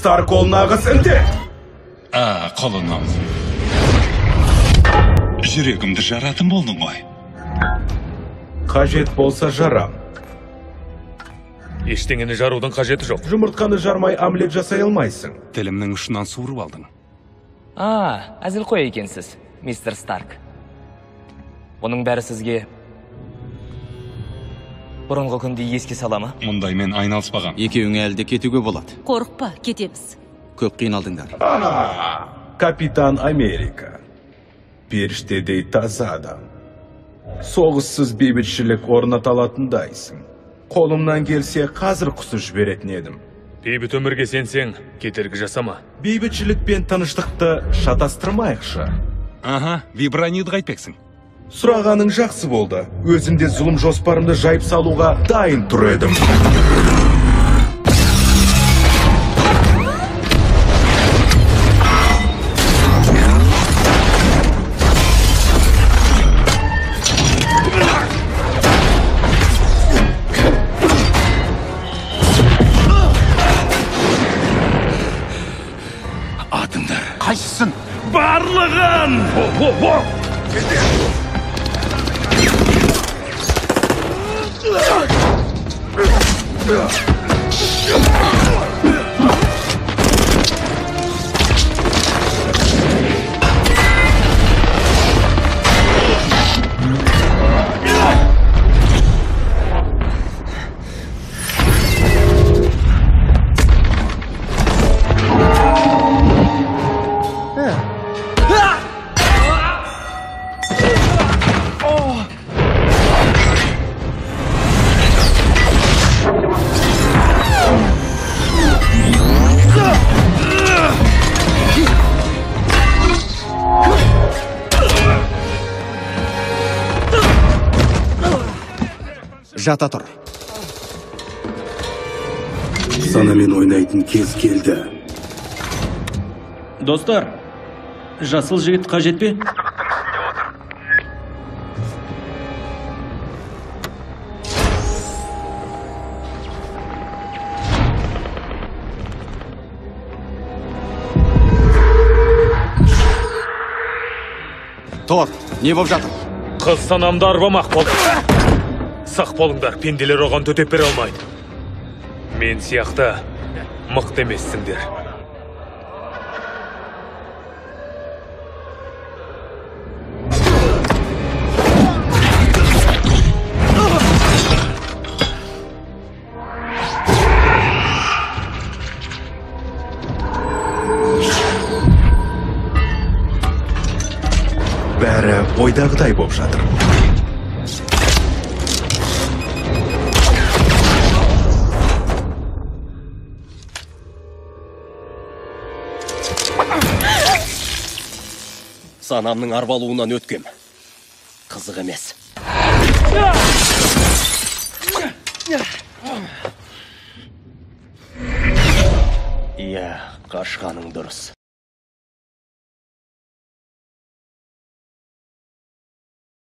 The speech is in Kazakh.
Старк қолынағы сінте. Қолынам. Жүрегімді жаратын болдың ғой. Қажет болса жарам. Ештеңені жарудың қажеті жоқ. Жұмыртқаны жармай омлет жасай алмайсың. Тілімнің ұшынан суырып алдың. Әзілқой екенсіз, мистер Старк. Бұның бәрі сізге бұрынғы күнде еске саламы? Мұндаймен айналыспаған. Екеуіңе әлде кетуге болады. Қорықпа, кетеміз. Көп қиналдыңдар. Капитан Америка. Періштедей таза адам. Соғыссыз бейбітшілік орнаталатындайсың. Қолымнан келсе қазір құсып жіберетін едім. Бейбіт өмірге сенсең, кетергі жасама. Бейбітшілік пен тыныштықты шатастырмайықшы. Вибраниді қайтпексің. Сұрағаның жақсы болды. Өзімде зұлым жоспарымды жайып салуға дайын тұр едім. Атыңды қайсысын? Барлығын! Жата тұр. Санамен ойнайтын кез келді. Достар, жасыл жігіт қажет пе? Тор, не болып жатыр? Қыз санамды арбамақ болды. Сақ болыңдар, пенделер оған төтеп бере алмайды. Мен сияқты мықты емессіңдер. Бәрі ойдағыдай боп жатыр. Санамның арбалуынан өткем. Қызық емес. Иә, қашқаның дұрыс.